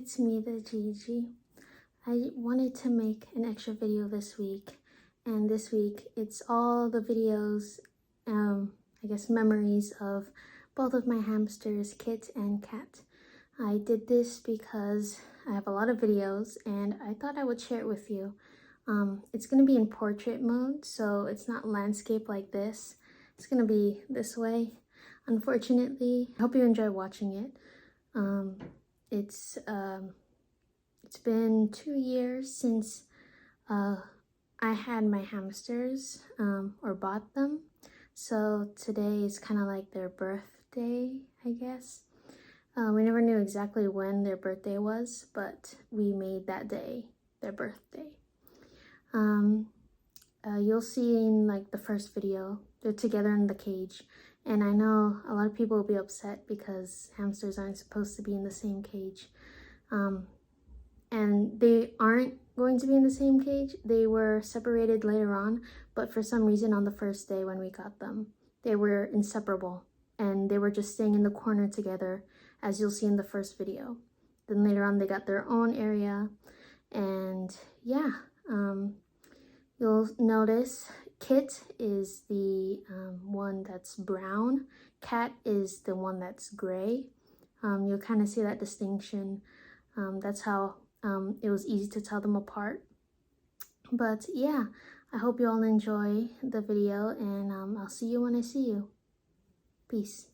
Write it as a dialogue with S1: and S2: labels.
S1: it's me, the Gigi. I wanted to make an extra video this week, and this week it's all the videos, I guess memories of both of my hamsters, Kit and Cat. I did this because I have a lot of videos and I thought I would share it with you. It's going to be in portrait mode, so it's not landscape like this. It's going to be this way, unfortunately. I hope you enjoy watching it. It's been 2 years since I had my hamsters or bought them. So today is kind of like their birthday, I guess. We never knew exactly when their birthday was, but we made that day their birthday. You'll see in like the first video, they're together in the cage. And I know a lot of people will be upset because hamsters aren't supposed to be in the same cage. And they aren't going to be in the same cage. They were separated later on, but for some reason on the first day when we got them, they were inseparable and they were just staying in the corner together, as you'll see in the first video. Then later on they got their own area, and yeah, you'll notice Kit is the one that's brown. Cat is the one that's gray. You'll kind of see that distinction. That's how it was easy to tell them apart. But yeah, I hope you all enjoy the video, and I'll see you when I see you. Peace.